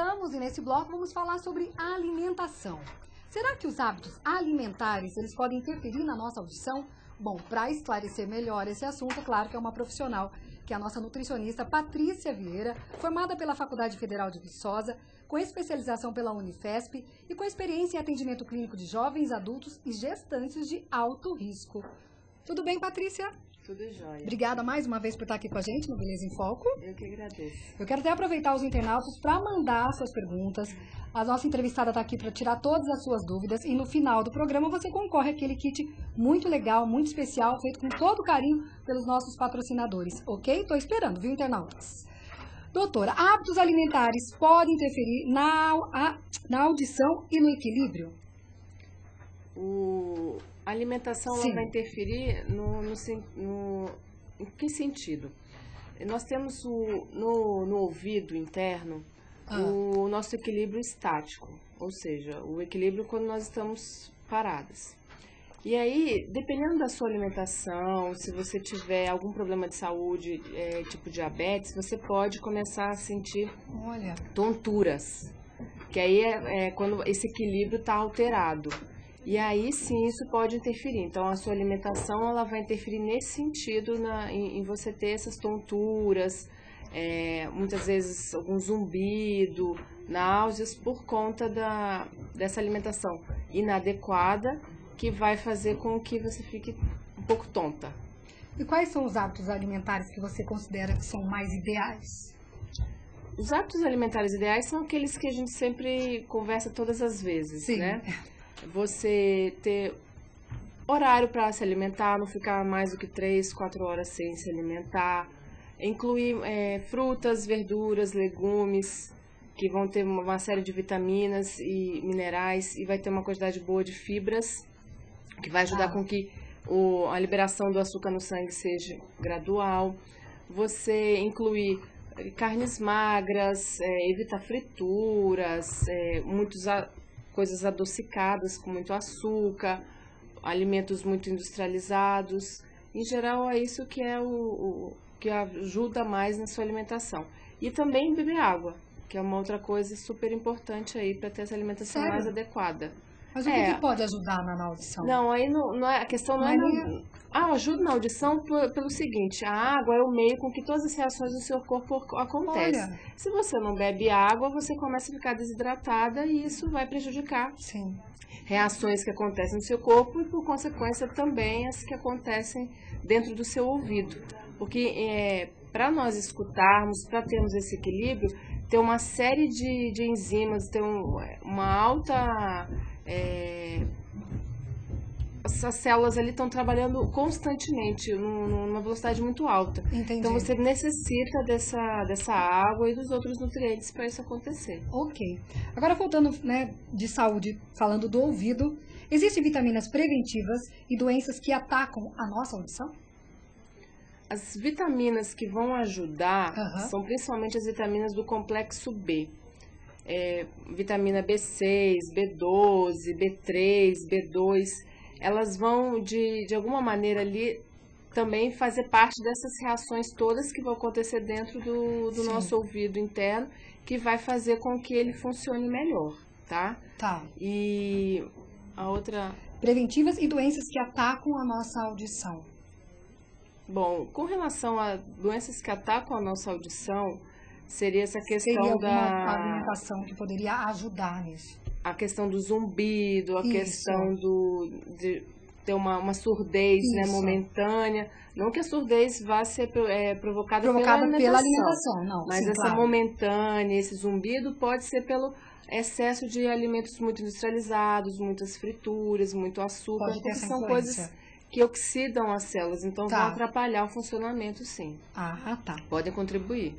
voltamos e nesse bloco vamos falar sobre alimentação. Será que os hábitos alimentares, eles podem interferir na nossa audição? Bom, para esclarecer melhor esse assunto, é claro que é uma profissional, que é a nossa nutricionista Patrícia Vieira, formada pela Faculdade Federal de Viçosa, com especialização pela Unifesp e com experiência em atendimento clínico de jovens, adultos e gestantes de alto risco. Tudo bem, Patrícia? Tudo jóia. Obrigada mais uma vez por estar aqui com a gente no Beleza em Foco. Eu que agradeço. Eu quero até aproveitar os internautas para mandar suas perguntas. A nossa entrevistada está aqui para tirar todas as suas dúvidas e no final do programa você concorre àquele kit muito legal, muito especial, feito com todo carinho pelos nossos patrocinadores, ok? Estou esperando, viu, internautas? Doutora, hábitos alimentares podem interferir na audição e no equilíbrio? A alimentação ela vai interferir em que sentido? Nós temos no ouvido interno o nosso equilíbrio estático, ou seja, o equilíbrio quando nós estamos paradas. E aí, dependendo da sua alimentação, se você tiver algum problema de saúde, tipo diabetes, você pode começar a sentir tonturas, que aí é quando esse equilíbrio está alterado. E aí sim isso pode interferir. Então a sua alimentação ela vai interferir nesse sentido em você ter essas tonturas, muitas vezes algum zumbido, náuseas por conta dessa alimentação inadequada que vai fazer com que você fique um pouco tonta. E quais são os hábitos alimentares que você considera que são mais ideais? Os hábitos alimentares ideais são aqueles que a gente sempre conversa todas as vezes, né? Você ter horário para se alimentar, não ficar mais do que 3, 4 horas sem se alimentar. Incluir frutas, verduras, legumes, que vão ter uma série de vitaminas e minerais e vai ter uma quantidade boa de fibras, que vai ajudar com que a liberação do açúcar no sangue seja gradual. Você incluir carnes magras, evitar frituras, coisas adocicadas com muito açúcar, alimentos muito industrializados. Em geral, é isso que é o que ajuda mais na sua alimentação. E também beber água, que é uma outra coisa super importante aí para ter essa alimentação mais adequada. Mas o que pode ajudar na audição? Não, aí não é, a questão não é... ajuda na audição pelo seguinte, a água é o meio com que todas as reações do seu corpo acontecem. Se você não bebe água, você começa a ficar desidratada e isso vai prejudicar reações que acontecem no seu corpo e, por consequência, também as que acontecem dentro do seu ouvido. Porque para nós escutarmos, para termos esse equilíbrio, tem uma série de enzimas, tem uma alta... essas células ali estão trabalhando constantemente, numa velocidade muito alta. Entendi. Então você necessita dessa água e dos outros nutrientes para isso acontecer. Ok. Agora voltando de saúde, falando do ouvido, existem vitaminas preventivas e doenças que atacam a nossa audição? As vitaminas que vão ajudar são principalmente as vitaminas do complexo B. Vitamina B6, B12, B3, B2, elas vão de alguma maneira ali também fazer parte dessas reações todas que vão acontecer dentro do nosso ouvido interno, que vai fazer com que ele funcione melhor, tá? E a outra... Preventivas e doenças que atacam a nossa audição. Bom, com relação a doenças que atacam a nossa audição, seria essa questão alguma alimentação que poderia ajudar nisso? A questão do zumbido, a questão de ter uma surdez momentânea. Não que a surdez vá ser provocada pela alimentação, não. Mas essa momentânea, esse zumbido pode ser pelo excesso de alimentos muito industrializados, muitas frituras, muito açúcar. Pode ter essa são coisas que oxidam as células, então vão atrapalhar o funcionamento, sim. Podem contribuir.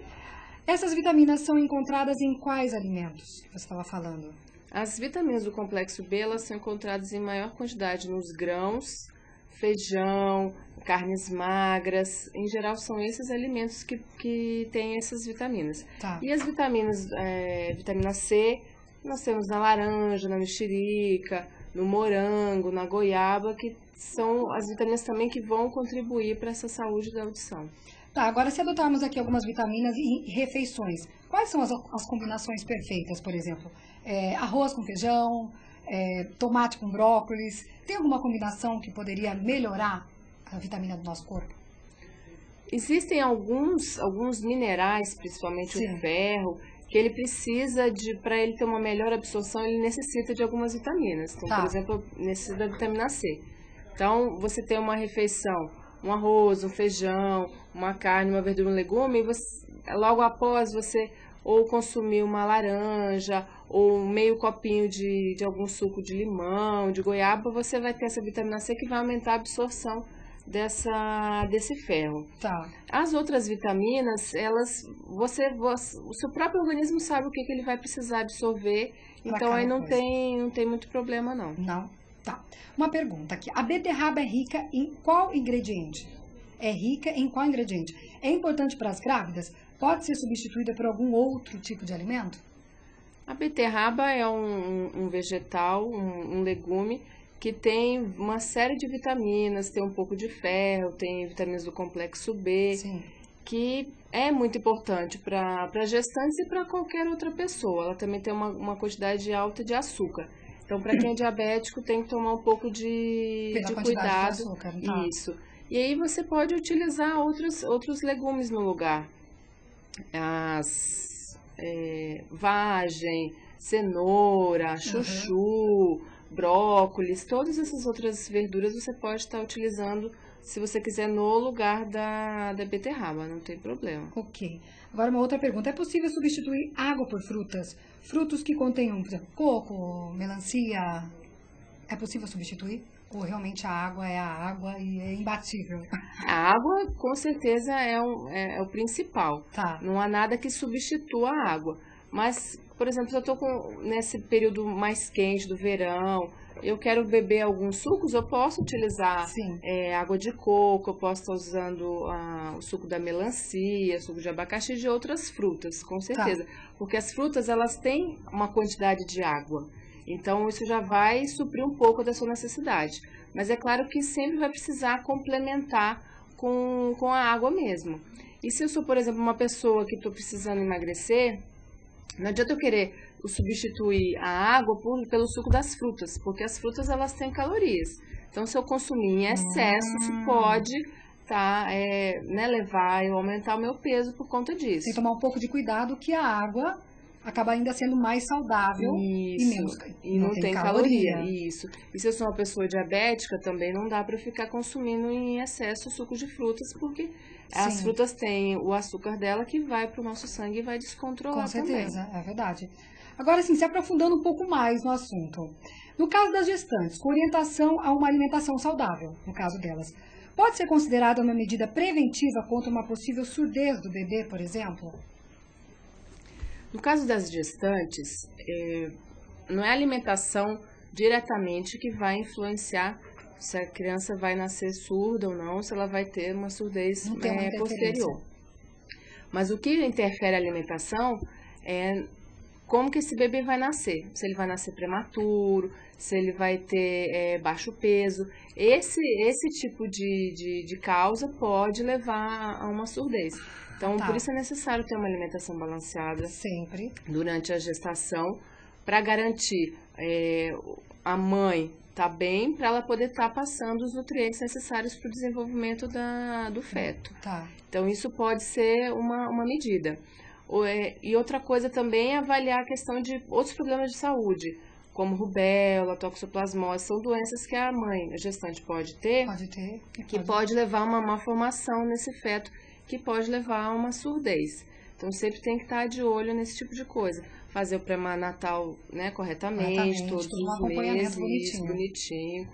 Essas vitaminas são encontradas em quais alimentos que você estava falando? As vitaminas do complexo B, elas são encontradas em maior quantidade nos grãos, feijão, carnes magras. Em geral, são esses alimentos que têm essas vitaminas. E as vitaminas, vitamina C, nós temos na laranja, na mexerica, no morango, na goiaba, que são as vitaminas também que vão contribuir para essa saúde da audição. Tá, agora se adotarmos aqui algumas vitaminas em refeições, quais são as combinações perfeitas, por exemplo? Arroz com feijão, tomate com brócolis, tem alguma combinação que poderia melhorar a vitamina do nosso corpo? Existem alguns minerais, principalmente Sim. o ferro, que ele precisa para ele ter uma melhor absorção, ele necessita de algumas vitaminas. Então, por exemplo, necessita da vitamina C. Então, você tem uma refeição, um arroz, um feijão, uma carne, uma verdura, um legume, e logo após você ou consumir uma laranja, ou meio copinho de algum suco de limão, de goiaba, você vai ter essa vitamina C que vai aumentar a absorção desse ferro. Tá. As outras vitaminas, o seu próprio organismo sabe o que ele vai precisar absorver, então aí não tem muito problema não. Não? Tá. Uma pergunta aqui. A beterraba é rica em qual ingrediente? É rica em qual ingrediente? É importante para as grávidas? Pode ser substituída por algum outro tipo de alimento? A beterraba é um vegetal, um legume, que tem uma série de vitaminas, tem um pouco de ferro, tem vitaminas do complexo B, Sim. que é muito importante para gestantes e para qualquer outra pessoa. Ela também tem uma quantidade alta de açúcar. Então, para quem é diabético, tem que tomar um pouco de cuidado. De açúcar, tá. Isso. E aí você pode utilizar outros legumes no lugar. Vagem, cenoura, chuchu, brócolis, todas essas outras verduras você pode estar utilizando, se você quiser, no lugar da beterraba, não tem problema. Ok. Agora uma outra pergunta. É possível substituir água por frutas? Frutos que contenham, por exemplo, coco, melancia, é possível substituir? Ou realmente a água é a água e é imbatível? A água, com certeza, é o principal. Tá. Não há nada que substitua a água. Mas, por exemplo, se eu estou nesse período mais quente do verão, eu quero beber alguns sucos, eu posso utilizar água de coco, eu posso estar usando o suco da melancia, suco de abacaxi e de outras frutas, com certeza. Tá. Porque as frutas, elas têm uma quantidade de água. Então, isso já vai suprir um pouco da sua necessidade. Mas é claro que sempre vai precisar complementar com a água mesmo. E se eu sou, por exemplo, uma pessoa que estou precisando emagrecer, não adianta eu querer substituir a água pelo suco das frutas, porque as frutas, elas têm calorias. Então, se eu consumir em excesso, isso pode levar eu aumentar o meu peso por conta disso. Tem que tomar um pouco de cuidado que a água acaba ainda sendo mais saudável e não tem caloria. Isso. E se eu sou uma pessoa diabética, também não dá para ficar consumindo em excesso suco de frutas, porque as frutas têm o açúcar dela que vai para o nosso sangue e vai descontrolar também. Com certeza, é verdade. Agora, assim, se aprofundando um pouco mais no assunto. No caso das gestantes, com orientação a uma alimentação saudável, no caso delas, pode ser considerada uma medida preventiva contra uma possível surdez do bebê, por exemplo? No caso das gestantes, não é a alimentação diretamente que vai influenciar se a criança vai nascer surda ou não, se ela vai ter uma surdez posterior. Mas o que interfere a alimentação é como que esse bebê vai nascer. Se ele vai nascer prematuro, se ele vai ter baixo peso. Esse tipo de causa pode levar a uma surdez. Então, por isso é necessário ter uma alimentação balanceada sempre durante a gestação, para garantir a mãe tá bem, para ela poder estar passando os nutrientes necessários para o desenvolvimento do feto. Tá. Então, isso pode ser uma medida. E outra coisa também é avaliar a questão de outros problemas de saúde, como rubéola, toxoplasmose, são doenças que a mãe, a gestante, pode ter. Que pode levar a uma má formação nesse feto, que pode levar a uma surdez. Então, sempre tem que estar de olho nesse tipo de coisa. Fazer o pré-natal, corretamente, todos os meses, bonitinho,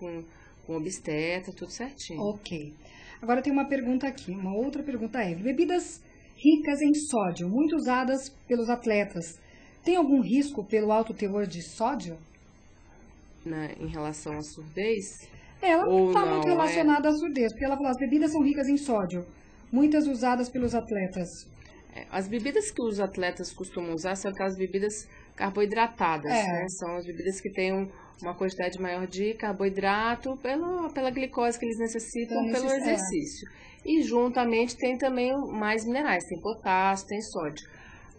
com obstetra, tudo certinho. Ok. Agora tem uma pergunta aqui, uma outra pergunta é: bebidas ricas em sódio, muito usadas pelos atletas, tem algum risco pelo alto teor de sódio? Em relação à surdez? Ela está muito relacionada à surdez, porque ela falou: as bebidas são ricas em sódio, muitas usadas pelos atletas. As bebidas que os atletas costumam usar são aquelas bebidas carboidratadas, né? São as bebidas que têm uma quantidade maior de carboidrato pela glicose que eles necessitam pelo exercício. E juntamente tem também mais minerais, tem potássio, tem sódio.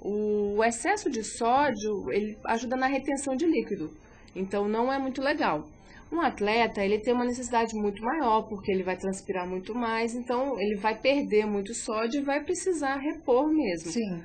O excesso de sódio, ele ajuda na retenção de líquido, então não é muito legal. Um atleta, ele tem uma necessidade muito maior, porque ele vai transpirar muito mais, então ele vai perder muito sódio e vai precisar repor mesmo. Sim.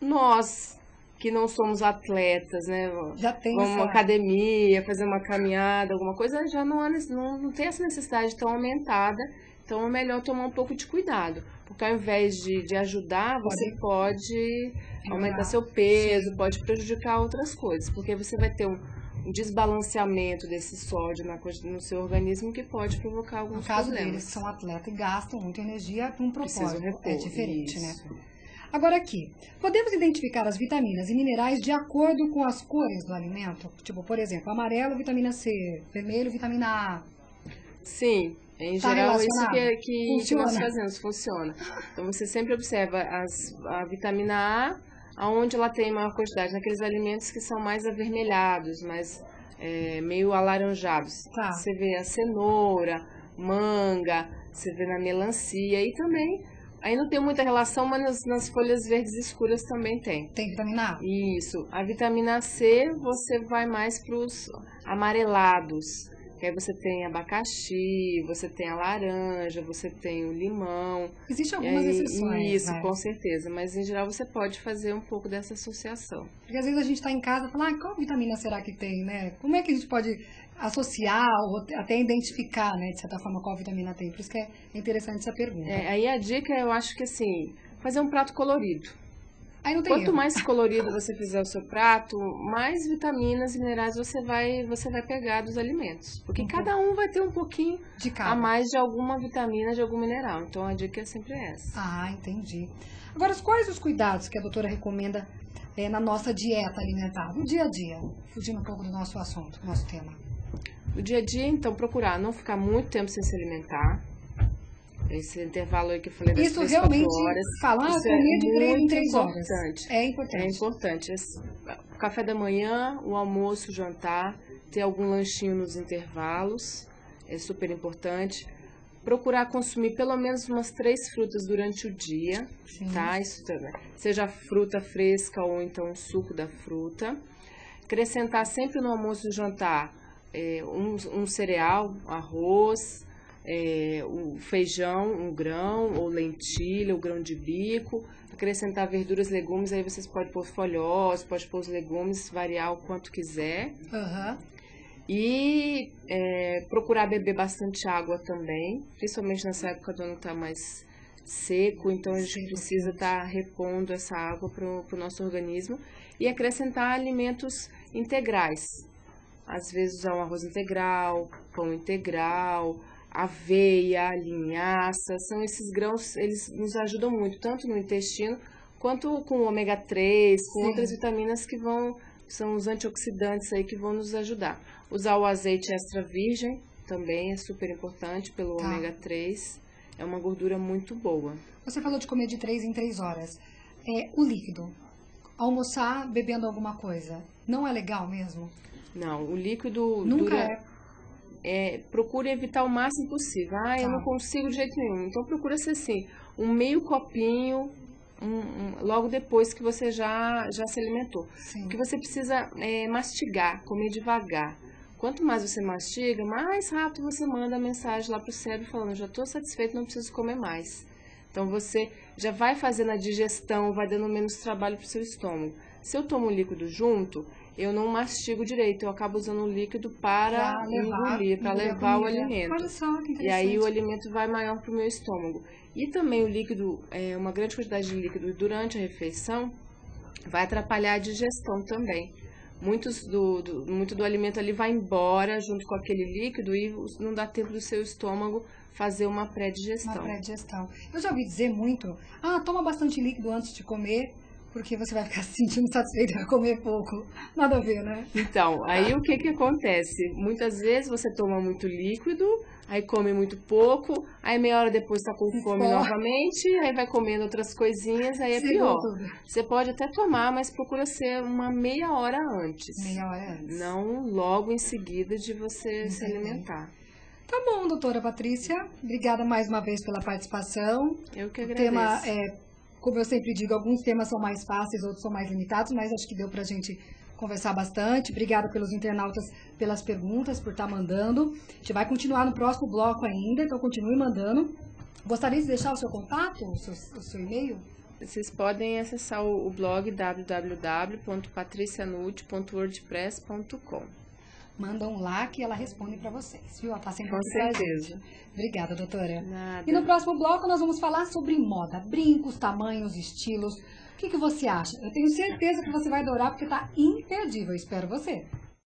Nós, que não somos atletas, né? Já tem vamos uma academia, fazer uma caminhada, alguma coisa, já não tem essa necessidade tão aumentada. Então é melhor tomar um pouco de cuidado, porque ao invés de ajudar, você pode aumentar seu peso, pode prejudicar outras coisas, porque você vai ter um desbalanceamento desse sódio no seu organismo que pode provocar alguns problemas. No caso deles, que são atletas e gastam muita energia para um propósito, repor, é diferente, isso. né? Agora aqui, podemos identificar as vitaminas e minerais de acordo com as cores do alimento? Tipo, por exemplo, amarelo, vitamina C, vermelho, vitamina A. Sim, em geral isso que nós fazemos, funciona. Então você sempre observa a vitamina A, aonde ela tem maior quantidade, naqueles alimentos que são mais avermelhados, mais meio alaranjados. Tá. Você vê a cenoura, manga, você vê na melancia e também, aí não tem muita relação, mas nas folhas verdes escuras também tem. Tem vitamina A? Isso. A vitamina C, você vai mais para os amarelados. Que aí você tem abacaxi, você tem a laranja, você tem o limão. Existem algumas exceções. Isso, com certeza. Mas em geral você pode fazer um pouco dessa associação. Porque às vezes a gente está em casa e fala, qual vitamina será que tem, né? Como é que a gente pode associar ou até identificar, né, de certa forma, qual vitamina tem? Por isso que é interessante essa pergunta. Aí a dica, eu acho que assim, fazer um prato colorido. Aí não tem Quanto erro. mais colorido você fizer o seu prato, mais vitaminas e minerais você vai pegar dos alimentos. Porque cada um vai ter um pouquinho de cada. A mais de alguma vitamina, de algum mineral. Então a dica é sempre essa. Ah, entendi. Agora, quais os cuidados que a doutora recomenda na nossa dieta alimentar, no dia a dia? Fugindo um pouco do nosso assunto, do nosso tema. No dia a dia, então, procurar não ficar muito tempo sem se alimentar. Esse intervalo aí que eu falei das 3, 4 horas. Isso realmente, falar comer de 3 em 3 horas. É importante. É importante. O café da manhã, o almoço, o jantar, ter algum lanchinho nos intervalos, é super importante. Procurar consumir pelo menos umas 3 frutas durante o dia, tá? Isso também. Seja fruta fresca ou então um suco da fruta. Acrescentar sempre no almoço e jantar um cereal, arroz, o feijão, um grão, ou lentilha, o grão de bico, acrescentar verduras, legumes, aí vocês podem pôr folhosos, pode pôr os legumes, variar o quanto quiser. E procurar beber bastante água também, principalmente nessa época do ano que está mais seco, então a gente precisa estar repondo essa água para o nosso organismo. E acrescentar alimentos integrais, às vezes usar um arroz integral, pão integral, aveia, linhaça, são esses grãos, eles nos ajudam muito, tanto no intestino, quanto com o ômega 3, com outras vitaminas que são os antioxidantes aí que vão nos ajudar. Usar o azeite extra virgem também é super importante pelo ômega 3, é uma gordura muito boa. Você falou de comer de 3 em 3 horas. O líquido, almoçar bebendo alguma coisa, não é legal mesmo? Não, o líquido nunca procure evitar o máximo possível. Eu não consigo de jeito nenhum. Então procura ser assim, um meio copinho logo depois que você já se alimentou. Porque você precisa mastigar, comer devagar. Quanto mais você mastiga, mais rápido você manda a mensagem lá para o cérebro falando, já estou satisfeito, não preciso comer mais. Então você já vai fazendo a digestão, vai dando menos trabalho para o seu estômago. Se eu tomo o líquido junto, eu não mastigo direito, eu acabo usando o líquido para engolir, para levar o alimento. Olha só, que interessante. E aí o alimento vai maior para o meu estômago. E também o líquido, uma grande quantidade de líquido durante a refeição, vai atrapalhar a digestão também. Muito do alimento ali vai embora junto com aquele líquido e não dá tempo do seu estômago fazer uma pré-digestão. Eu já ouvi dizer muito, toma bastante líquido antes de comer, porque você vai ficar se sentindo satisfeito e vai comer pouco. Nada a ver, né? Então, aí o que que acontece? Muitas vezes você toma muito líquido, aí come muito pouco, aí meia hora depois tá com fome novamente, aí vai comendo outras coisinhas, aí é pior. Você pode até tomar, mas procura ser uma meia hora antes. Meia hora antes. Não logo em seguida de você se alimentar. Tá bom, doutora Patrícia. Obrigada mais uma vez pela participação. Eu que agradeço. O tema como eu sempre digo, alguns temas são mais fáceis, outros são mais limitados, mas acho que deu pra gente conversar bastante. Obrigada pelos internautas, pelas perguntas, por estar mandando. A gente vai continuar no próximo bloco ainda, então continue mandando. Gostaria de deixar o seu contato, o seu e-mail? Vocês podem acessar o blog www.patricianucci.wordpress.com. Mandam lá que ela responde para vocês, viu? Ela tá sempre Com certeza. Obrigada, doutora. Nada. E no próximo bloco nós vamos falar sobre moda, brincos, tamanhos, estilos. O que você acha? Eu tenho certeza que você vai adorar porque tá imperdível. Eu espero você.